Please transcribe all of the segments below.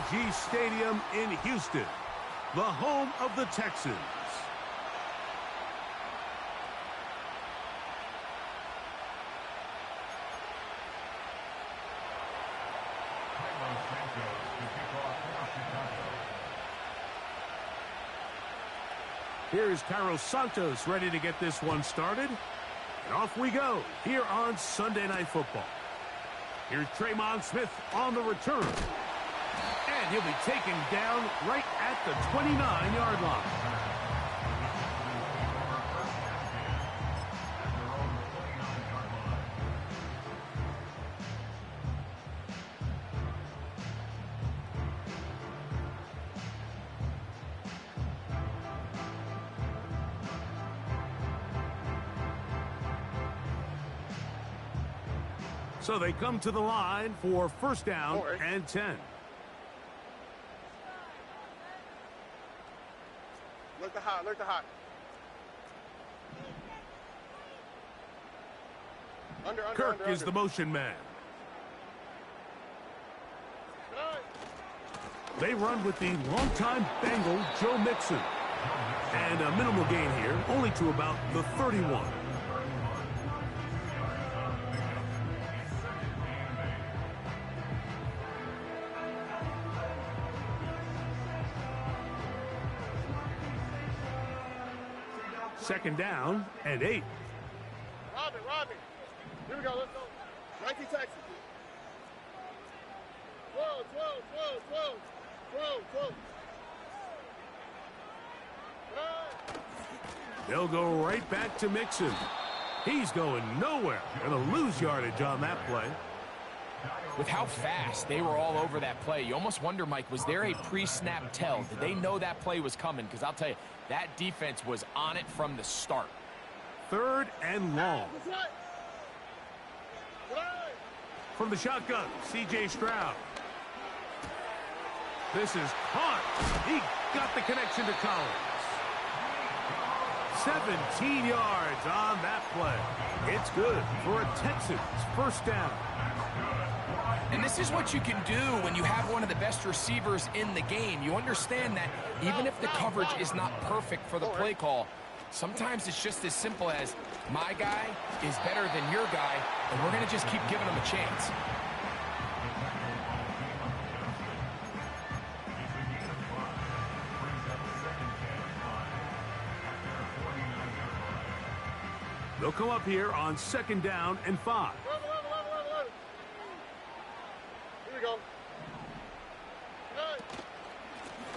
AT&T Stadium in Houston, the home of the Texans. Here's Carlos Santos ready to get this one started. And off we go here on Sunday Night Football. Here's Tremon Smith on the return. And he'll be taken down right at the 29-yard line. So they come to the line for first down and 10. Look the hot, look the hot. Kirk is the motion man. They run with the longtime Bengal Joe Mixon. And a minimal gain here, only to about the 31. Second down and 8. Robin. Here we go, let's go. 19 Texans. 12. They'll go right back to Mixon. He's going nowhere. Going to lose yardage on that play. With how fast they were all over that play, you almost wonder, Mike, was there a pre-snap tell? Did they know that play was coming? Because I'll tell you, that defense was on it from the start. Third and long. From the shotgun, C.J. Stroud. This is caught. He got the connection to Collins. 17 yards on that play. It's good for a Texans first down. And this is what you can do when you have one of the best receivers in the game. You understand that even if the coverage is not perfect for the play call, sometimes it's just as simple as my guy is better than your guy, and we're going to just keep giving him a chance. They'll come up here on second down and 5.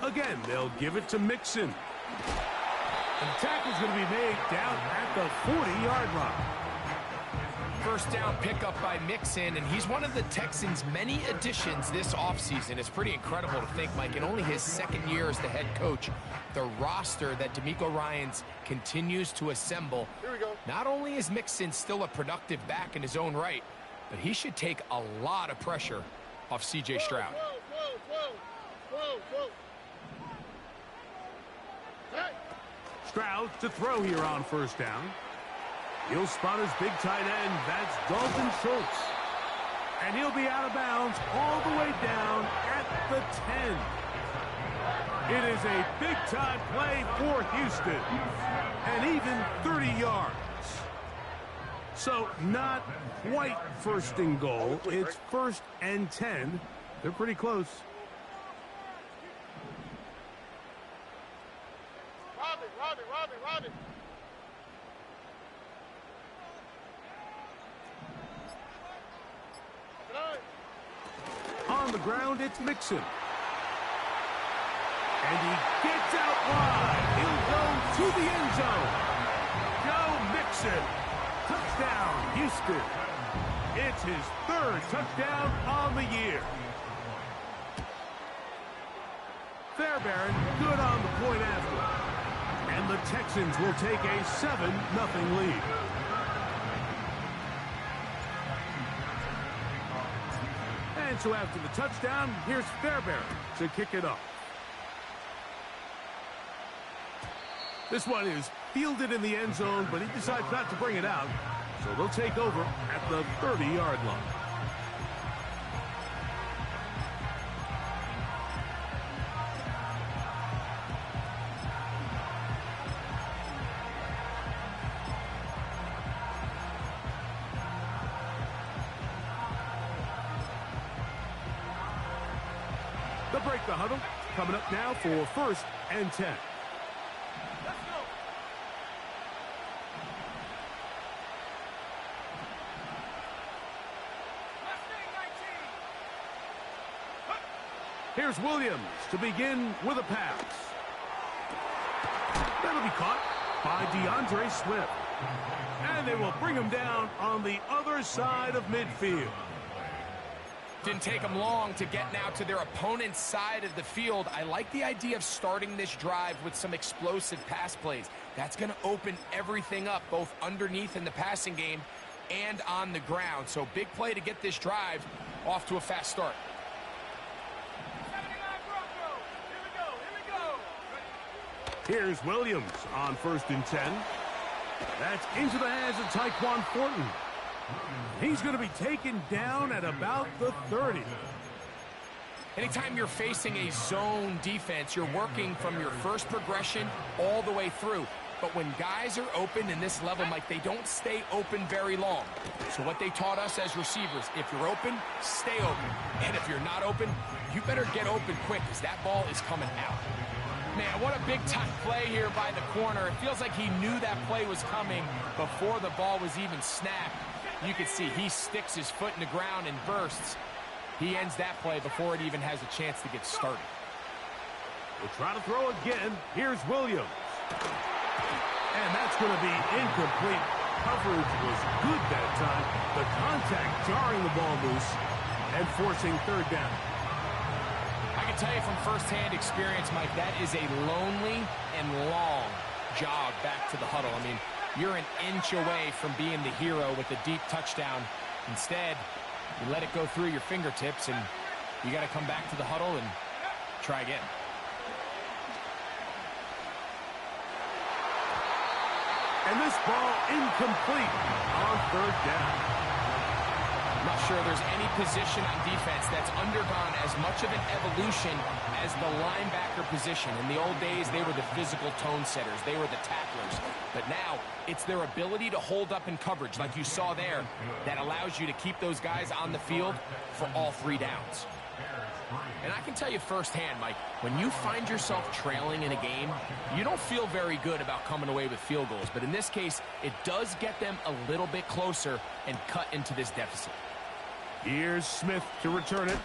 Again, they'll give it to Mixon. And the tackle's going to be made down at the 40-yard line. First down pickup by Mixon, and he's one of the Texans' many additions this offseason. It's pretty incredible to think, Mike, in only his second year as the head coach, the roster that DeMeco Ryans continues to assemble. Here we go. Not only is Mixon still a productive back in his own right, but he should take a lot of pressure off C.J. Stroud. Whoa. Stroud to throw here on first down. He'll spot his big tight end. That's Dalton Schultz. And he'll be out of bounds all the way down at the 10. It is a big-time play for Houston. And even 30 yards. So not quite first and goal. It's first and 10. They're pretty close. Robin. On the ground, it's Mixon. And he gets out wide. He'll go to the end zone. Joe Mixon. Touchdown, Houston. It's his third touchdown on the year. Fairbairn good on the point after. And the Texans will take a 7-0 lead. And so after the touchdown, here's Fairbairn to kick it off. This one is fielded in the end zone, but he decides not to bring it out. So they'll take over at the 30-yard line. They'll break the huddle. Coming up now for 1st and 10. Here's Williams to begin with a pass. That'll be caught by DeAndre Swift. And they will bring him down on the other side of midfield. Didn't take them long to get now to their opponent's side of the field. I like the idea of starting this drive with some explosive pass plays. That's going to open everything up, both underneath in the passing game and on the ground. So big play to get this drive off to a fast start. Here's Williams on 1st and 10. That's into the hands of Tyquan Thornton. He's going to be taken down at about the 30. Anytime you're facing a zone defense, you're working from your first progression all the way through. But when guys are open in this level, Mike, they don't stay open very long. So what they taught us as receivers, if you're open, stay open. And if you're not open, you better get open quick because that ball is coming out. Man, what a big-time play here by the corner. It feels like he knew that play was coming before the ball was even snapped. You can see he sticks his foot in the ground and bursts. He ends that play before it even has a chance to get started. We'll try to throw again. Here's Williams. And that's going to be incomplete. Coverage was good that time. The contact jarring the ball loose and forcing 3rd down. I can tell you from firsthand experience, Mike, that is a lonely and long jog back to the huddle. I mean, you're an inch away from being the hero with a deep touchdown. Instead, you let it go through your fingertips, and you got to come back to the huddle and try again. And this ball incomplete on 3rd down. I'm not sure there's any position on defense that's undergone as much of an evolution as the linebacker position. In the old days, they were the physical tone setters. They were the tacklers. But now, it's their ability to hold up in coverage, like you saw there, that allows you to keep those guys on the field for all 3 downs. And I can tell you firsthand, Mike, when you find yourself trailing in a game, you don't feel very good about coming away with field goals. But in this case, it does get them a little bit closer and cut into this deficit. Here's Smith to return it.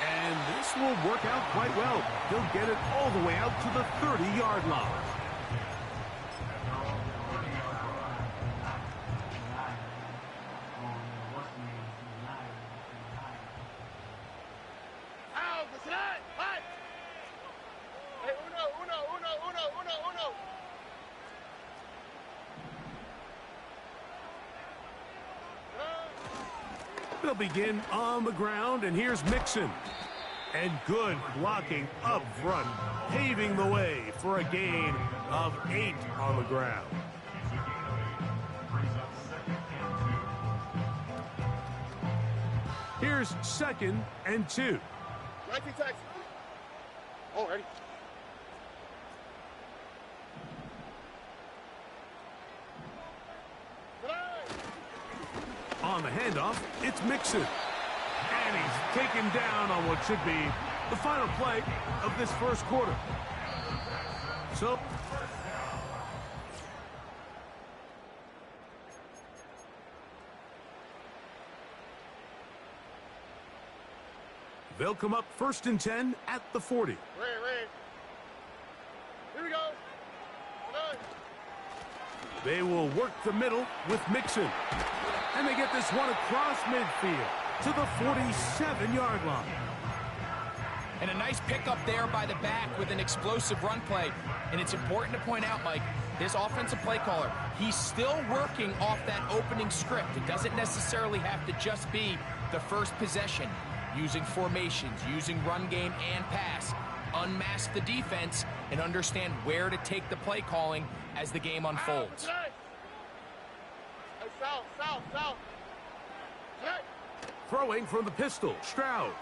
And this will work out quite well. He'll get it all the way out to the 30-yard line. They'll begin on the ground, and here's Mixon. And good blocking up front, paving the way for a gain of 8 on the ground. Here's 2nd and 2. 19 Texans. Oh, ready. On the handoff, it's Mixon. And he's taken down on what should be the final play of this 1st quarter. So, they'll come up 1st and 10 at the 40. Red. Here we go. They will work the middle with Mixon. And they get this one across midfield to the 47-yard line. And a nice pickup there by the back with an explosive run play. And it's important to point out, Mike, this offensive play caller, he's still working off that opening script. It doesn't necessarily have to just be the first possession. Using formations, using run game and pass. Unmask the defense and understand where to take the play calling as the game unfolds. South. Throwing from the pistol, Stroud.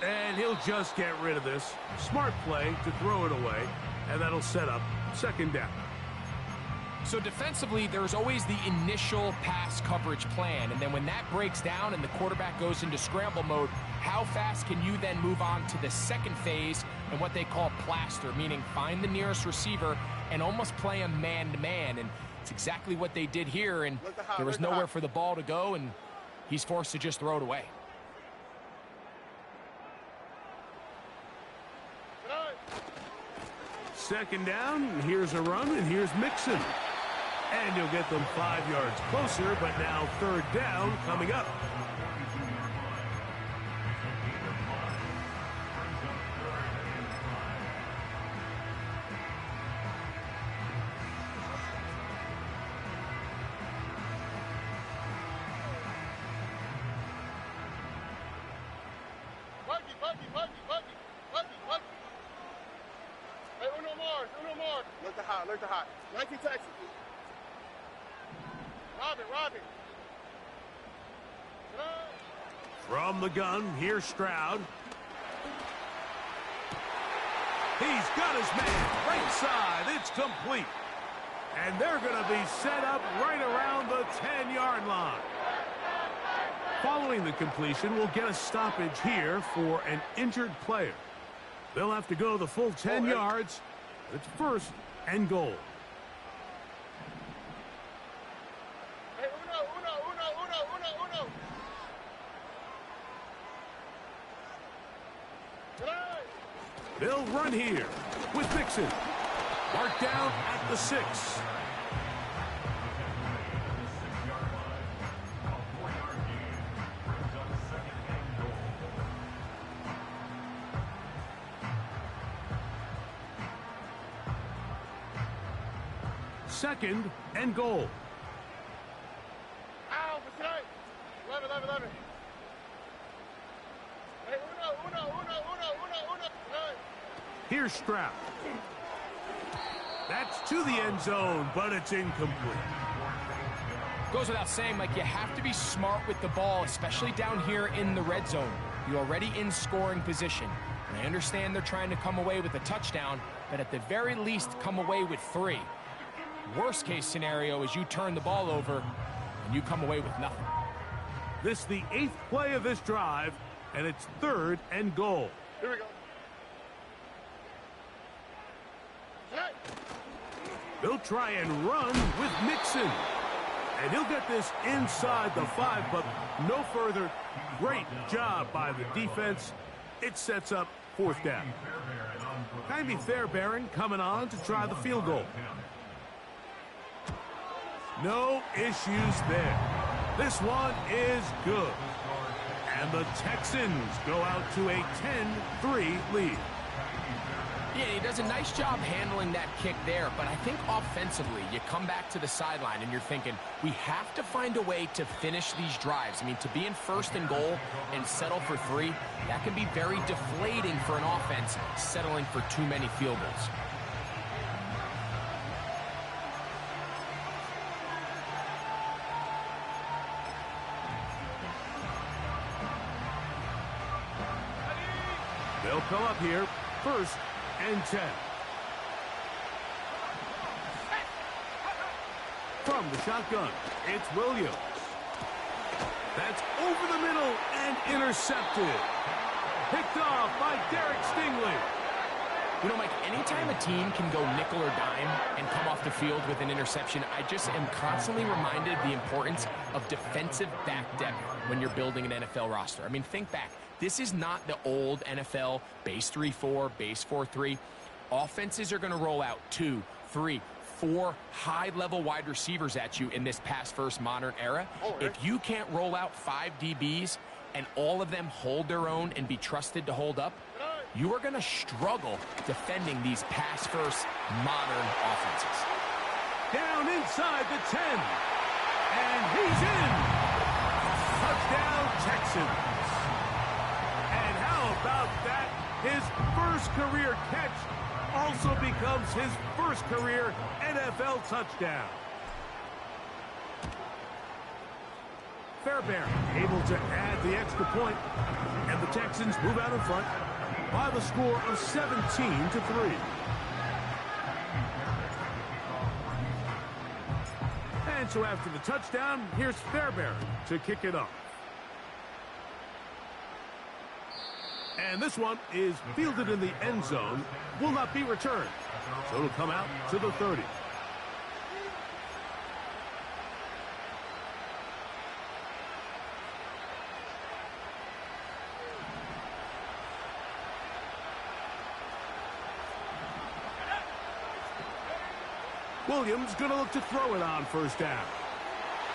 And he'll just get rid of this. Smart play to throw it away, and that'll set up 2nd down. So defensively, there's always the initial pass coverage plan, and then when that breaks down and the quarterback goes into scramble mode, how fast can you then move on to the second phase and what they call plaster, meaning find the nearest receiver and almost play a man-to-man, and it's exactly what they did here, and there was nowhere for the ball to go, and he's forced to just throw it away. Second down, and here's a run, and here's Mixon. And he'll get them 5 yards closer, but now third down coming up. Hey, Uno more. Look to hot. 19 Texans. Robin. From the gun, here's Stroud. He's got his man right side. It's complete. And they're going to be set up right around the 10-yard line. Following the completion, we'll get a stoppage here for an injured player. They'll have to go the full 10 yards. It's first and goal. Hey, Uno. They'll run here with Mixon. Marked down at the 6. Second and goal. Ow, for tonight. 11. Hey, Uno. Here's Stroud. That's to the end zone, but it's incomplete. Goes without saying, Mike, you have to be smart with the ball, especially down here in the red zone. You're already in scoring position. And I understand they're trying to come away with a touchdown, but at the very least, come away with 3. Worst case scenario is you turn the ball over and you come away with nothing. This is the 8th play of this drive, and it's third and goal. Here we go. They'll try and run with Mixon. And he'll get this inside the 5, but no further. Great job by the defense. It sets up fourth down. Jaime Fairbairn coming on to try the field goal. No issues there. This one is good. And the Texans go out to a 10-3 lead. Yeah, he does a nice job handling that kick there, but I think offensively, you come back to the sideline and you're thinking, we have to find a way to finish these drives. I mean, to be in first and goal and settle for 3, that can be very deflating for an offense settling for too many field goals. They'll come up here first and 10. From the shotgun, it's Williams. That's over the middle and intercepted. Picked off by Derek Stingley. You know, Mike, anytime a team can go nickel or dime and come off the field with an interception, I just am constantly reminded of the importance of defensive back depth when you're building an NFL roster. I mean, think back. This is not the old NFL base 3-4, base 4-3. Offenses are going to roll out 2, 3, 4 high-level wide receivers at you in this pass-first modern era. If you can't roll out 5 DBs and all of them hold their own and be trusted to hold up, you are going to struggle defending these pass-first modern offenses. Down inside the 10. And he's in. Touchdown, Texans. And how about that? His first career catch also becomes his first career NFL touchdown. Fairbairn able to add the extra point, and the Texans move out in front by the score of 17-3. And so after the touchdown, here's Fairbairn to kick it off. And this one is fielded in the end zone, will not be returned. So it'll come out to the 30. Williams going to look to throw it on first down.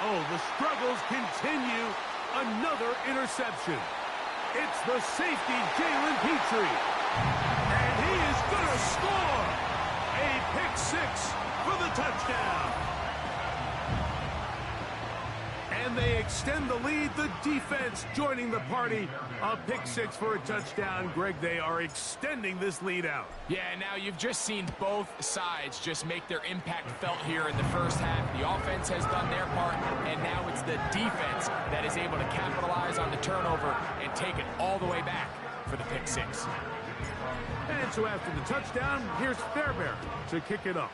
Oh, the struggles continue. Another interception. It's the safety, Jalen Petrie. And he is going to score. A pick six for the touchdown. And they extend the lead. The defense joining the party. A pick six for a touchdown. Greg, they are extending this lead out. Yeah, now you've just seen both sides just make their impact felt here in the first half. The offense has done their part, and now it's the defense that is able to capitalize on the turnover and take it all the way back for the pick six. And so after the touchdown, here's Fairbairn to kick it off.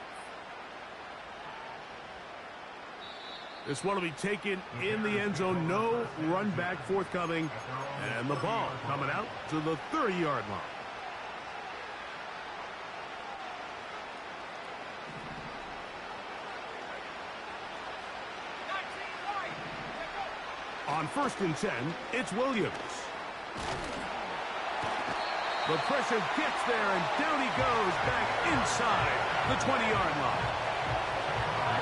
This one will be taken in the end zone. No run back forthcoming. And the ball coming out to the 30-yard line. On 1st and 10, it's Williams. The pressure gets there, and down he goes back inside the 20-yard line.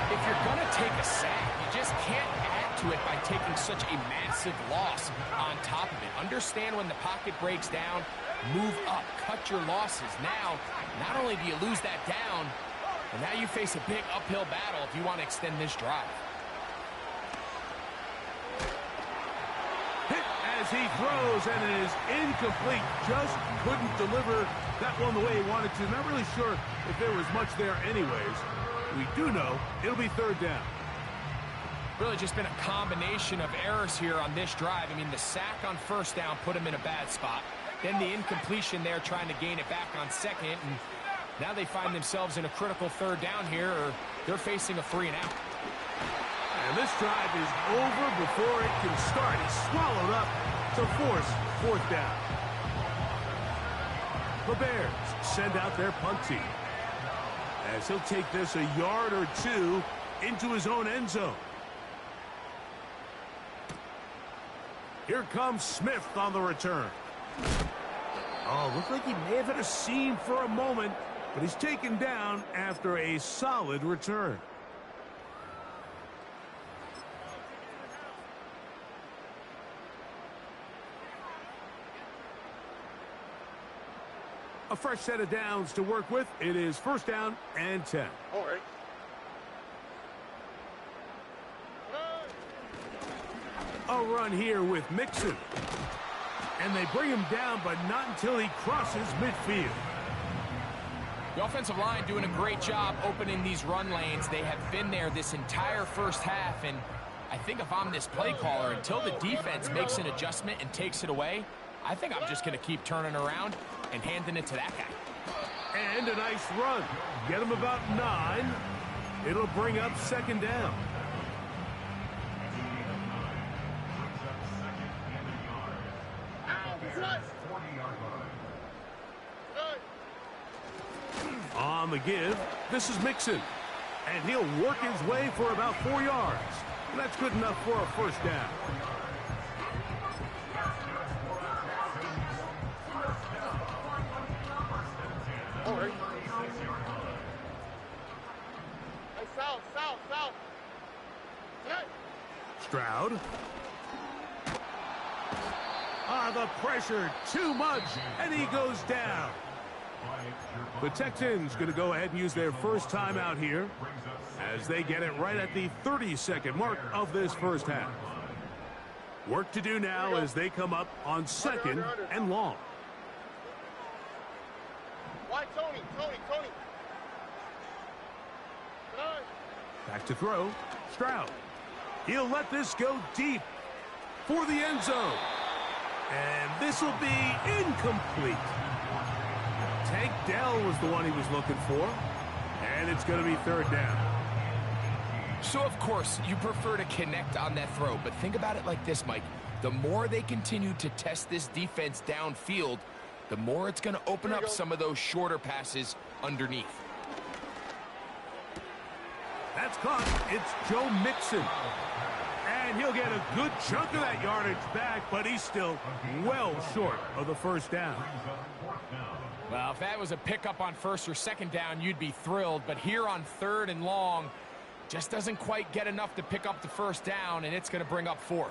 If you're going to take a sack, you just can't add to it by taking such a massive loss on top of it. Understand when the pocket breaks down, move up, cut your losses. Now, not only do you lose that down, but now you face a big uphill battle if you want to extend this drive. Hit as he throws, and it is incomplete. Just couldn't deliver that one the way he wanted to. Not really sure if there was much there anyways. We do know it'll be 3rd down. Really just been a combination of errors here on this drive. I mean, the sack on 1st down put him in a bad spot. Then the incompletion there trying to gain it back on 2nd. And now they find themselves in a critical 3rd down here, or they're facing a 3 and out. And this drive is over before it can start. He's swallowed up to force 4th down. The Bears send out their punt team, as he'll take this a yard or two into his own end zone. Here comes Smith on the return. Oh, looked like he may have hit a seam for a moment, but he's taken down after a solid return. A fresh set of downs to work with. It is 1st down and 10. All right. A run here with Mixon. And they bring him down, but not until he crosses midfield. The offensive line doing a great job opening these run lanes. They have been there this entire first half, and I think if I'm this play caller, until the defense makes an adjustment and takes it away, I think I'm just going to keep turning around and handing it to that guy. And a nice run. Get him about 9. It'll bring up 2nd down. On the give, this is Mixon. And he'll work his way for about 4 yards. And that's good enough for a 1st down. All right. Hey, south. Hey. Stroud. The pressure, too much, and he goes down. The Texans going to go ahead and use their first timeout here as they get it right at the 30-second mark of this first half. Work to do now as they come up on 2nd and long. Why, Tony? Back to throw. Stroud. He'll let this go deep for the end zone. And this will be incomplete. Tank Dell was the one he was looking for. And it's going to be 3rd down. So, of course, you prefer to connect on that throw, but think about it like this, Mike. The more they continue to test this defense downfield, the more it's going to open up some of those shorter passes underneath. That's caught. It's Joe Mixon. And he'll get a good chunk of that yardage back, but he's still well short of the first down. Well, if that was a pickup on first or second down, you'd be thrilled. But here on 3rd and long, just doesn't quite get enough to pick up the first down, and it's going to bring up 4th.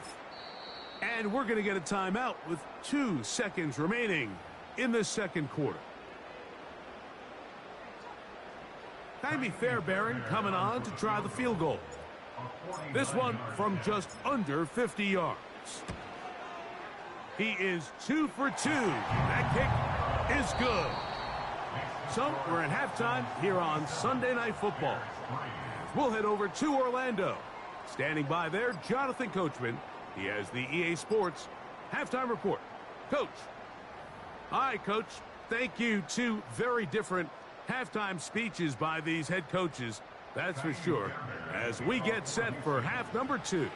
And we're going to get a timeout with 2 seconds remaining in the second quarter. Jaime Fairbairn coming on to try the field goal. This one from just under 50 yards. He is 2 for 2. That kick is good. So we're at halftime here on Sunday Night Football. We'll head over to Orlando. Standing by there, Jonathan Coachman. He has the EA Sports halftime report. Coach. Hi, Coach. Thank you. 2 very different halftime speeches by these head coaches. That's for sure. As we get set for half number 2.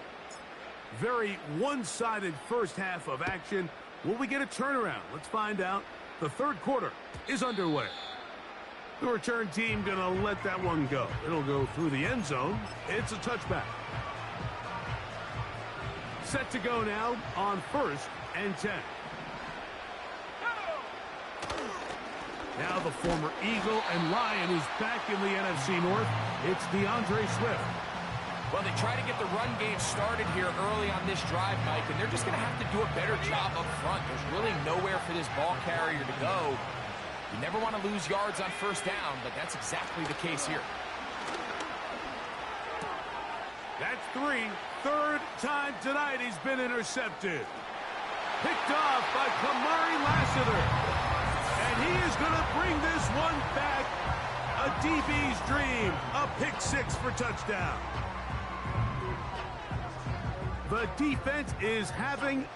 Very one-sided first half of action. Will we get a turnaround? Let's find out. The third quarter is underway. The return team going to let that one go. It'll go through the end zone. It's a touchback. Set to go now on 1st and 10. Now the former Eagle and Lion is back in the NFC North. It's DeAndre Swift. Well, they try to get the run game started here early on this drive, Mike, and they're just going to have to do a better job up front. There's really nowhere for this ball carrier to go. You never want to lose yards on first down, but that's exactly the case here. That's 3. Third time tonight he's been intercepted. Picked off by Kamari Lassiter. And he is going to bring this one back. A DB's dream. A pick 6 for touchdown. The defense is having...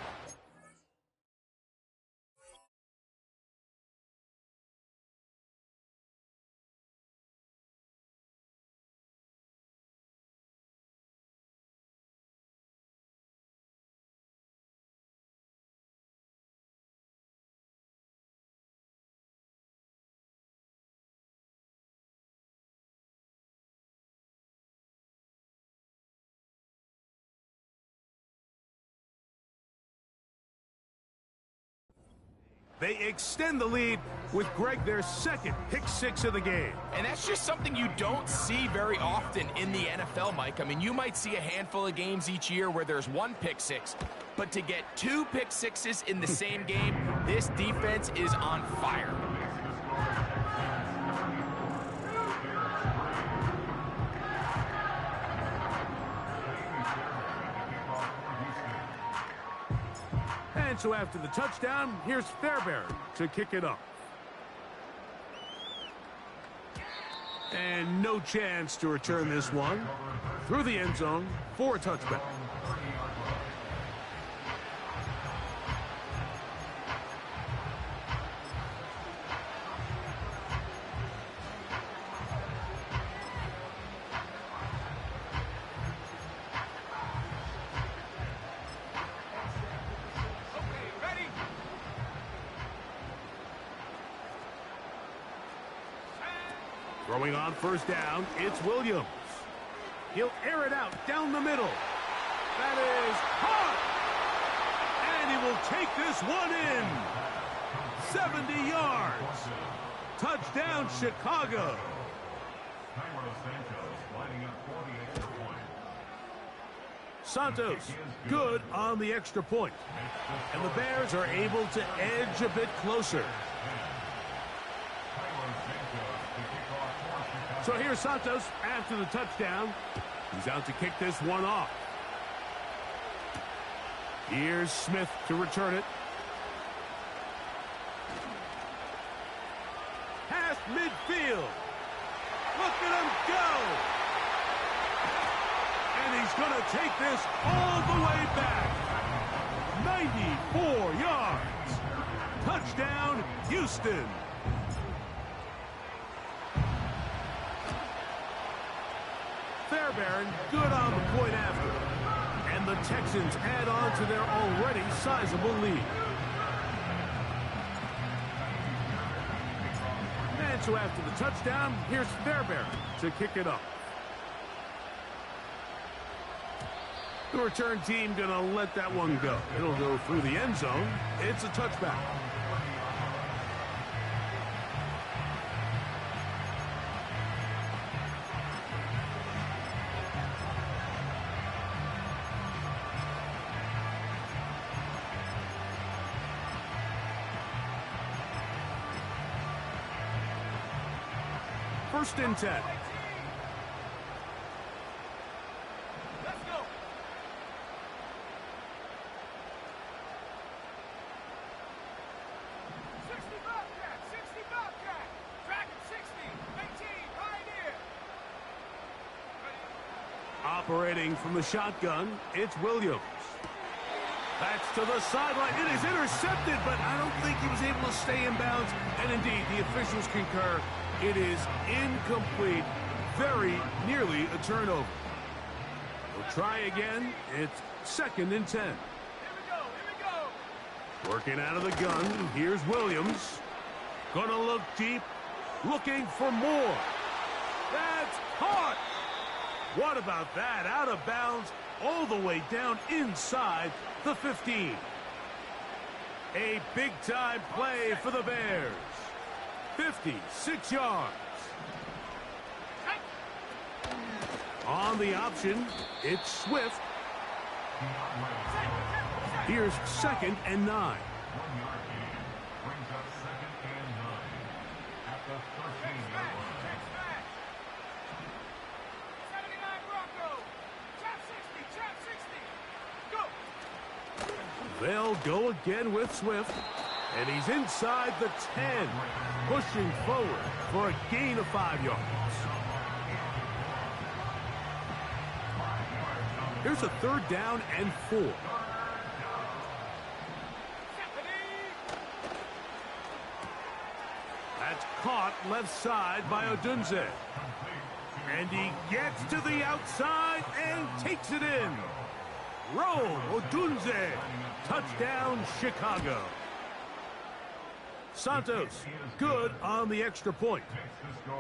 They extend the lead with Greg their second pick 6 of the game. And that's just something you don't see very often in the NFL, Mike. I mean, you might see a handful of games each year where there's 1 pick 6. But to get 2 pick 6s in the same game, this defense is on fire. And so after the touchdown, here's Fairbairn to kick it up. And no chance to return this one through the end zone for a touchback. Throwing on first down, it's Williams. He'll air it out down the middle. That is caught. And he will take this one in. 70 yards. Touchdown, Chicago. Santos, good on the extra point. And the Bears are able to edge a bit closer. So here's Santos after the touchdown. He's out to kick this one off. Here's Smith to return it. Past midfield. Look at him go. And he's going to take this all the way back. 94 yards. Touchdown, Houston. Fairbairn good on the point after. And the Texans add on to their already sizable lead. And so after the touchdown, here's Fairbairn to kick it up. The return team going to let that one go. It'll go through the end zone. It's a touchback. First and 10. Let's go. Operating from the shotgun, it's Williams. That's to the sideline. It is intercepted, but I don't think he was able to stay in bounds. And indeed, the officials concur. It is incomplete. Very nearly a turnover. We'll try again. It's second and 10. Here we go. Working out of the gun. Here's Williams. Gonna look deep. Looking for more. That's caught. What about that? Out of bounds all the way down inside the 15. A big-time play for the Bears. 56 yards. On the option, it's Swift. Here's second and 9. They'll go again with Swift, and he's inside the 10, pushing forward for a gain of 5 yards. Here's a third down and 4. That's caught left side by Odunze. And he gets to the outside and takes it in. Roll Odunze. Touchdown, Chicago. Santos, good on the extra point.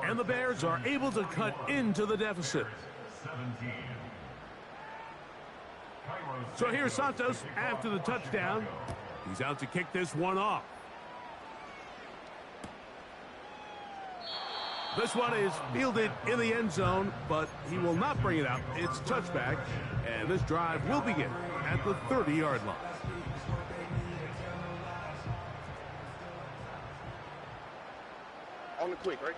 And the Bears are able to cut into the deficit. So here's Santos after the touchdown. He's out to kick this one off. This one is fielded in the end zone, but he will not bring it out. It's touchback, and this drive will begin at the 30-yard line. On the quick, right?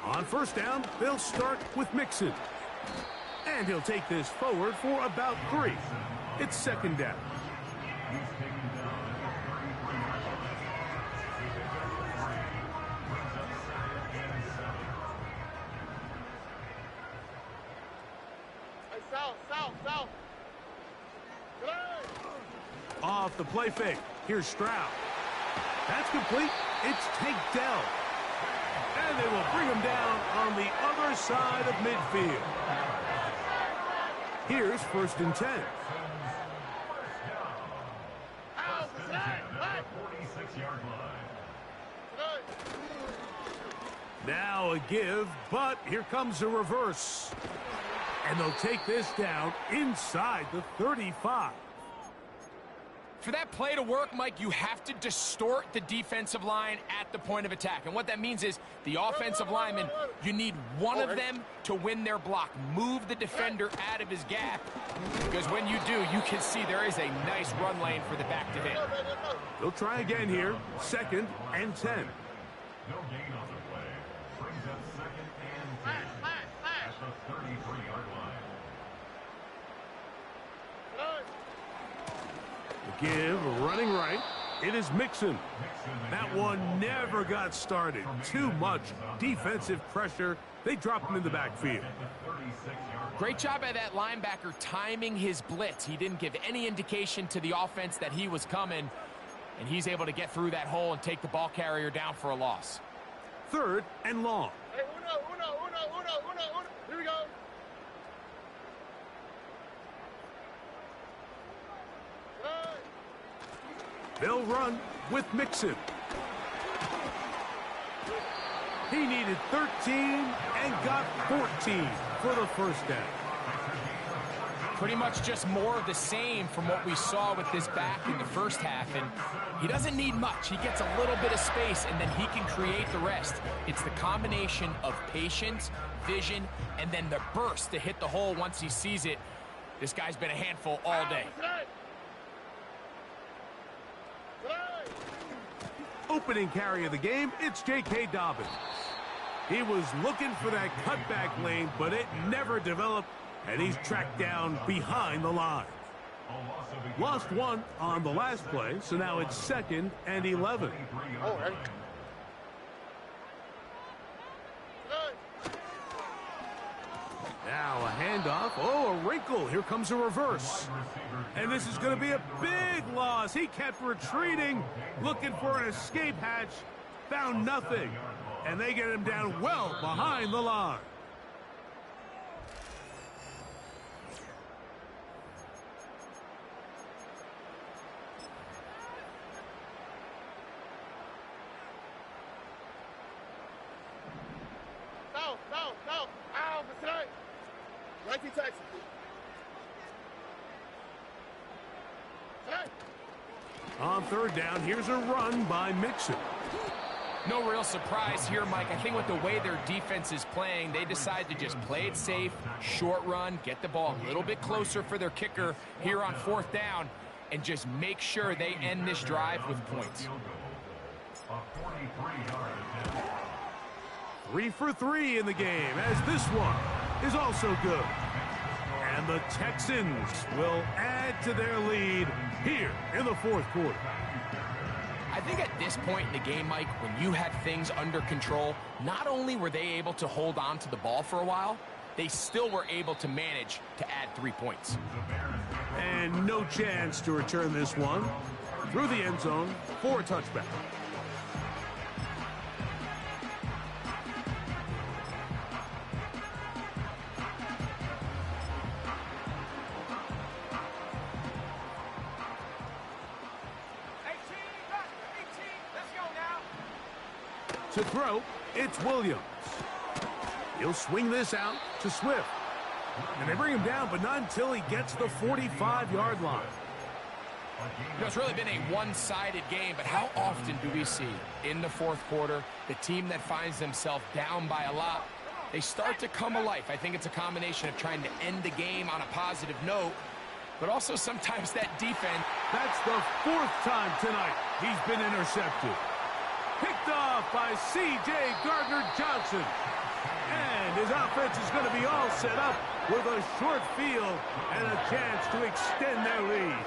On first down, they'll start with Mixon. And he'll take this forward for about 3. It's second down. South. Off the play fake. Here's Stroud. That's complete. It's Tank Dell. And they will bring him down on the other side of midfield. Here's first and 10. Now a give, but here comes a reverse. And they'll take this down inside the 35. For that play to work, Mike, you have to distort the defensive line at the point of attack. And what that means is the offensive lineman, you need one of them to win their block. Move the defender out of his gap. Because when you do, you can see there is a nice run lane for the back to hit. They'll try again here. Second and 10. No gain on the play. Brings up second and 10 at the 33-yard line. Give, running right. It is Mixon. That one never got started. Too much defensive pressure. They dropped him in the backfield. Great job by that linebacker timing his blitz. He didn't give any indication to the offense that he was coming, and he's able to get through that hole and take the ball carrier down for a loss. 3rd and long. Hey, uno. Here we go. They'll run with Mixon. He needed 13 and got 14 for the first down. Pretty much just more of the same from what we saw with this back in the first half. And he doesn't need much. He gets a little bit of space, and then he can create the rest. It's the combination of patience, vision, and then the burst to hit the hole once he sees it. This guy's been a handful all day. Opening carry of the game, it's J.K. Dobbins. He was looking for that cutback lane, but it never developed, and he's tracked down behind the line. Lost one on the last play, so now it's 2nd and 11. Now a handoff. Oh, a wrinkle. Here comes a reverse. And this is going to be a big loss. He kept retreating, looking for an escape hatch. Found nothing. And they get him down well behind the line. No. Ow, tonight. 19 Texans. Tonight. On 3rd down, here's a run by Mixon. No real surprise here, Mike. I think with the way their defense is playing, they decide to just play it safe, short run, get the ball a little bit closer for their kicker here on 4th down, and just make sure they end this drive with points. 3 for 3 in the game, as this one is also good. And the Texans will add to their lead here in the 4th quarter. I think at this point in the game, Mike, when you had things under control, not only were they able to hold on to the ball for a while, they still were able to manage to add 3 points. And no chance to return this one through the end zone for a touchback. To throw, it's Williams. He'll swing this out to Swift. And they bring him down, but not until he gets the 45-yard line. You know, it's really been a one-sided game, but how often do we see in the 4th quarter the team that finds themselves down by a lot, they start to come alive? I think it's a combination of trying to end the game on a positive note, but also sometimes that defense. That's the 4th time tonight he's been intercepted. Picked off by C.J. Gardner-Johnson. And his offense is going to be all set up with a short field and a chance to extend their lead.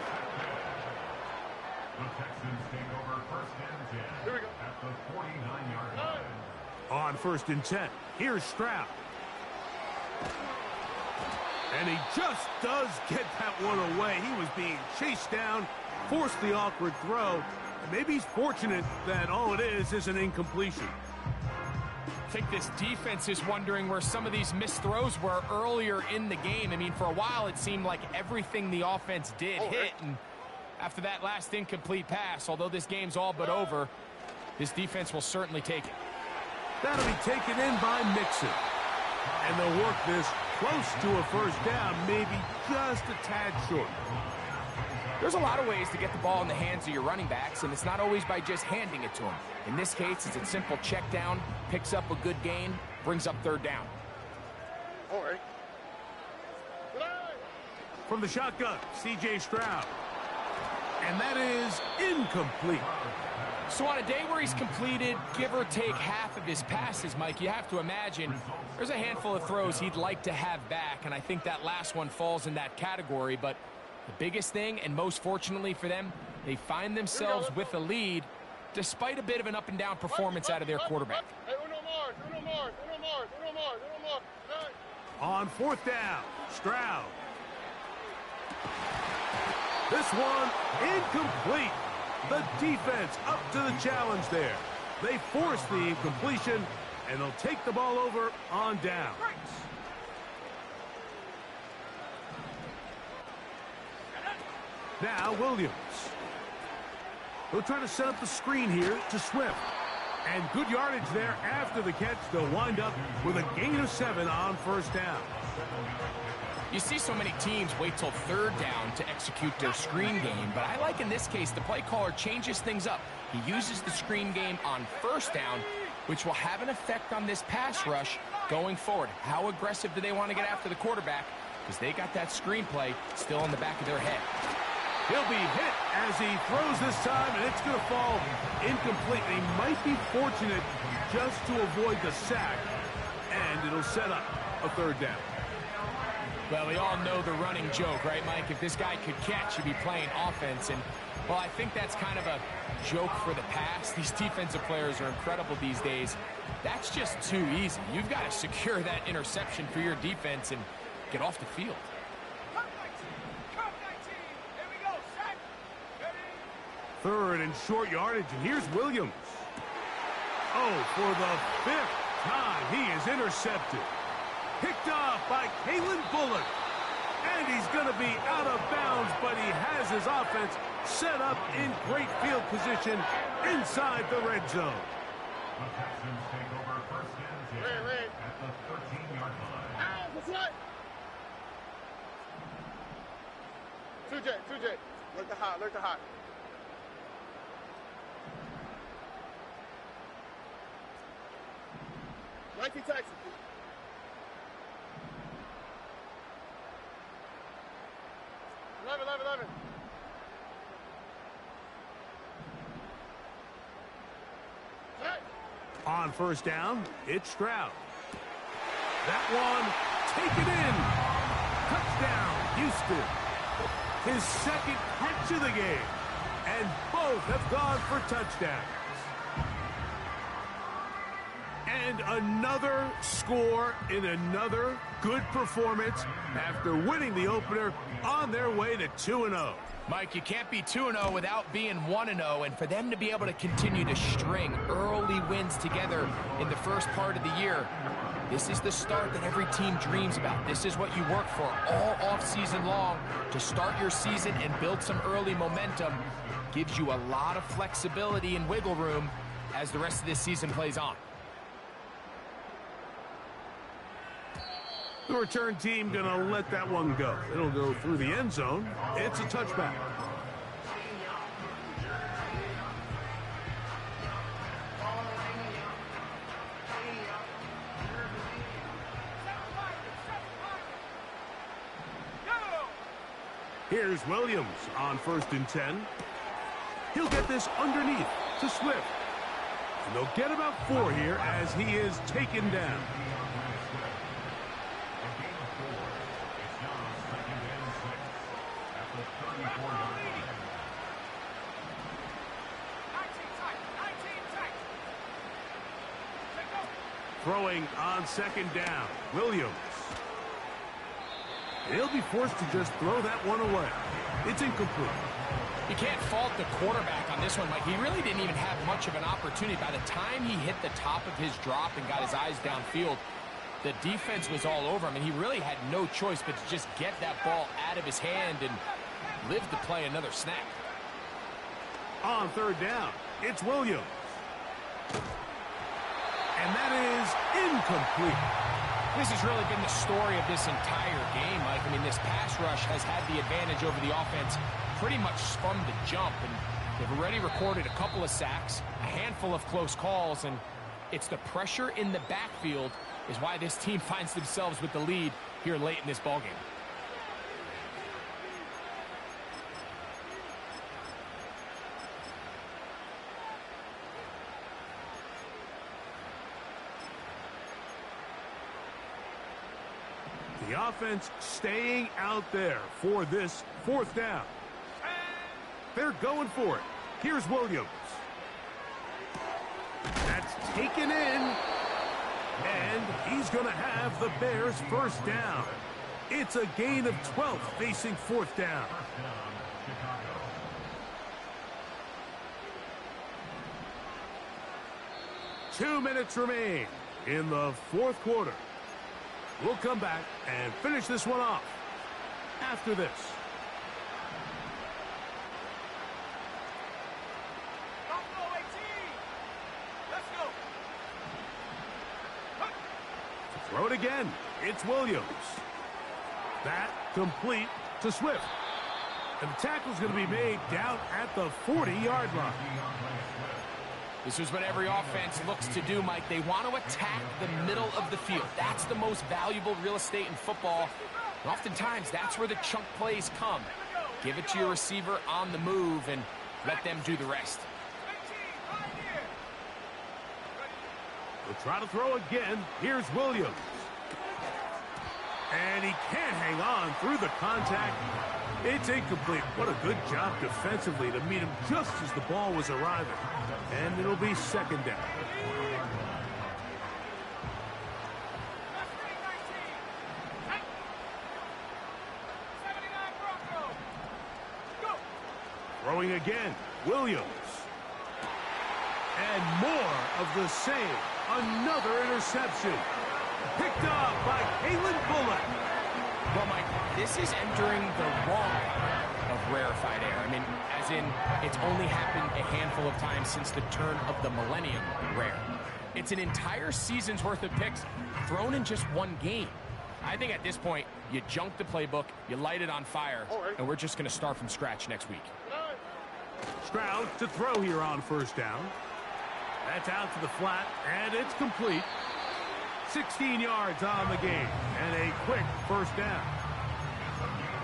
The Texans take over 1st and 10. Here we go. At the 49-yard line. On 1st and 10, here's Stroud. And he just does get that one away. He was being chased down, forced the awkward throw. Maybe he's fortunate that all it is an incompletion. I think this defense is wondering where some of these missed throws were earlier in the game. I mean, for a while it seemed like everything the offense did hit, and after that last incomplete pass, although this game's all but over, this defense will certainly take it. That'll be taken in by Mixon. And they'll work this close to a 1st down, maybe just a tad short. There's a lot of ways to get the ball in the hands of your running backs, and it's not always by just handing it to them. In this case, it's a simple check down, picks up a good gain, brings up 3rd down. All right. From the shotgun, C.J. Stroud. And that is incomplete. So on a day where he's completed, give or take half of his passes, Mike, you have to imagine there's a handful of throws he'd like to have back, and I think that last one falls in that category. But the biggest thing, and most fortunately for them, they find themselves with a lead despite a bit of an up-and-down performance out of their quarterback. Hey, uno more. On 4th down, Stroud. This one incomplete. The defense up to the challenge there. They force the incompletion, and they'll take the ball over on down. Now Williams. He'll try to set up the screen here to Swift. And good yardage there after the catch. They'll wind up with a gain of 7 on first down. You see so many teams wait till third down to execute their screen game, but I like in this case the play caller changes things up. He uses the screen game on first down, which will have an effect on this pass rush going forward. How aggressive do they want to get after the quarterback? Because they got that screen play still in the back of their head. He'll be hit as he throws this time, and it's going to fall incomplete. They might be fortunate just to avoid the sack, and it'll set up a third down. Well, we all know the running joke, right, Mike? If this guy could catch, he'd be playing offense. And, well, I think that's kind of a joke for the pass. These defensive players are incredible these days. That's just too easy. You've got to secure that interception for your defense and get off the field. Third and short yardage, and here's Williams. Oh, for the 5th time, he is intercepted. Picked off by Kalen Bullock. And he's going to be out of bounds, but he has his offense set up in great field position inside the red zone. The Texans take over first and 10 at the 13-yard line. 2J. Look the hot. Nike Texans. Eleven. On first down, it's Stroud. That one, taken in. Touchdown, Houston. His second catch of the game. And both have gone for touchdowns. And another score in another good performance after winning the opener on their way to 2-0. Mike, you can't be 2-0 without being 1-0, and for them to be able to continue to string early wins together in the first part of the year, this is the start that every team dreams about. This is what you work for all offseason long to start your season and build some early momentum. Gives you a lot of flexibility and wiggle room as the rest of this season plays on. The return team going to let that one go. It'll go through the end zone. It's a touchback. Here's Williams on 1st and 10. He'll get this underneath to Swift. And they'll get about 4 here as he is taken down. Throwing on 2nd down, Williams. He'll be forced to just throw that one away. It's incomplete. You can't fault the quarterback on this one, Mike. He really didn't even have much of an opportunity. By the time he hit the top of his drop and got his eyes downfield, the defense was all over him, and he really had no choice but to just get that ball out of his hand and live to play another snap. On 3rd down, it's Williams. And that is incomplete. This has really been the story of this entire game, Mike. I mean, this pass rush has had the advantage over the offense pretty much from the jump. And they've already recorded a couple of sacks, a handful of close calls, and it's the pressure in the backfield is why this team finds themselves with the lead here late in this ballgame. The offense staying out there for this 4th down. They're going for it. Here's Williams. That's taken in. And he's going to have the Bears' 1st down. It's a gain of 12 facing 4th down. 2 minutes remain in the fourth quarter. We'll come back and finish this one off after this. Throw it again. It's Williams. That complete to Swift. And the tackle's going to be made down at the 40-yard line. This is what every offense looks to do, Mike. They want to attack the middle of the field. That's the most valuable real estate in football. And oftentimes, that's where the chunk plays come. Give it to your receiver on the move and let them do the rest. We'll try to throw again. Here's Williams. And he can't hang on through the contact. It's incomplete. What a good job defensively to meet him just as the ball was arriving. And it'll be second down. Throwing again. Williams. And more of the same. Another interception. Picked up by Kalen Bullock. Well, Mike, this is entering the wrong of rarefied air. I mean, as in, it's only happened a handful of times since the turn of the millennium rare. It's an entire season's worth of picks thrown in just one game. I think at this point, you junk the playbook, you light it on fire, and we're just going to start from scratch next week. Stroud to throw here on first down. That's out to the flat, and it's complete. 16 yards on the game, and a quick first down.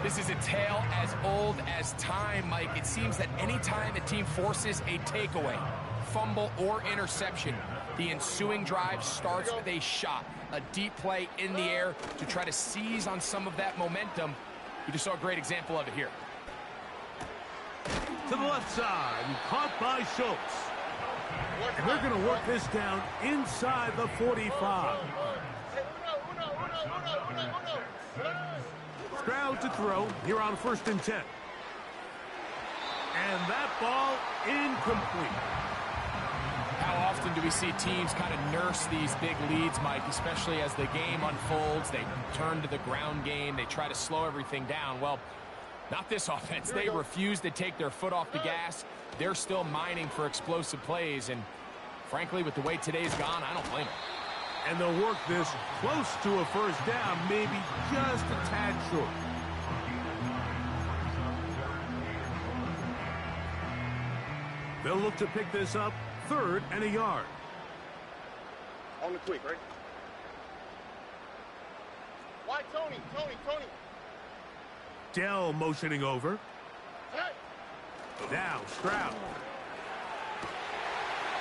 This is a tale as old as time, Mike. It seems that anytime a team forces a takeaway, fumble, or interception, the ensuing drive starts with a shot, a deep play in the air to try to seize on some of that momentum. We just saw a great example of it here. To the left side, caught by Schultz. And they're going to work this down inside the 45. Stroud to throw here on 1st and 10. And that ball incomplete. How often do we see teams kind of nurse these big leads, Mike, especially as the game unfolds? They turn to the ground game. They try to slow everything down. Well, not this offense. They refuse to take their foot off the gas. They're still mining for explosive plays, and frankly, with the way today's gone, I don't blame them. And they'll work this close to a first down, maybe just a tad short. They'll look to pick this up, 3rd and a yard. On the quick, right? Why, Tony? Dell motioning over. Hey. Now Stroud.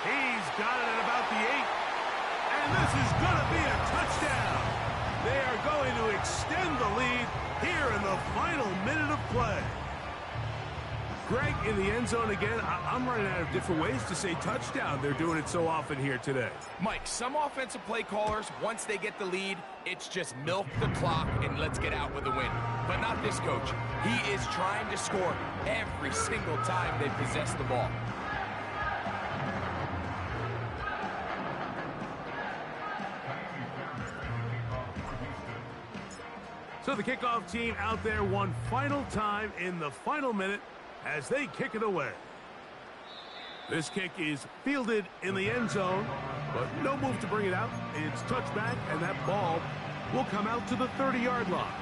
He's got it at about the 8. And this is going to be a touchdown. They are going to extend the lead here in the final minute of play. Greg in the end zone again. I'm running out of different ways to say touchdown. They're doing it so often here today. Mike, some offensive play callers, once they get the lead, it's just milk the clock and let's get out with a win. But not this coach. He is trying to score every single time they possess the ball. So the kickoff team out there one final time in the final minute as they kick it away. This kick is fielded in the end zone, but no move to bring it out. It's touchback, and that ball will come out to the 30-yard line.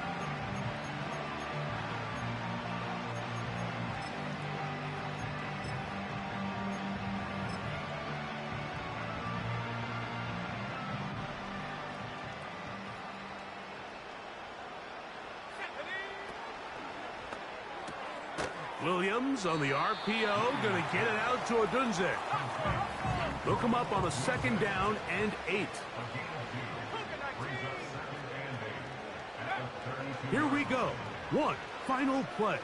Williams on the RPO, going to get it out to Drizzy. They'll come up on a 2nd down and 8. Here we go. One final play.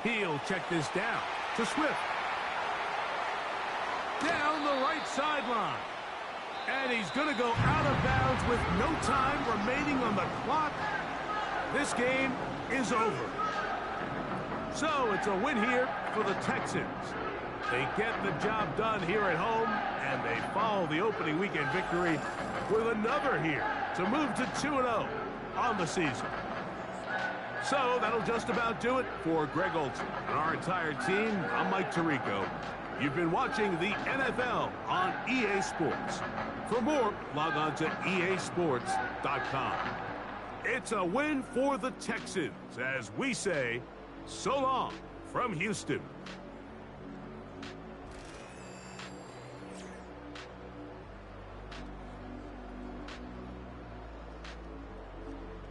He'll check this down to Swift. Down the right sideline. And he's going to go out of bounds with no time remaining on the clock. This game is over. So it's a win here for the Texans. They get the job done here at home, and they follow the opening weekend victory with another here to move to 2-0 on the season. So that'll just about do it for Greg Olson and our entire team. I'm Mike Tirico. You've been watching the NFL on EA Sports. For more, log on to easports.com. It's a win for the Texans as we say, so long from Houston.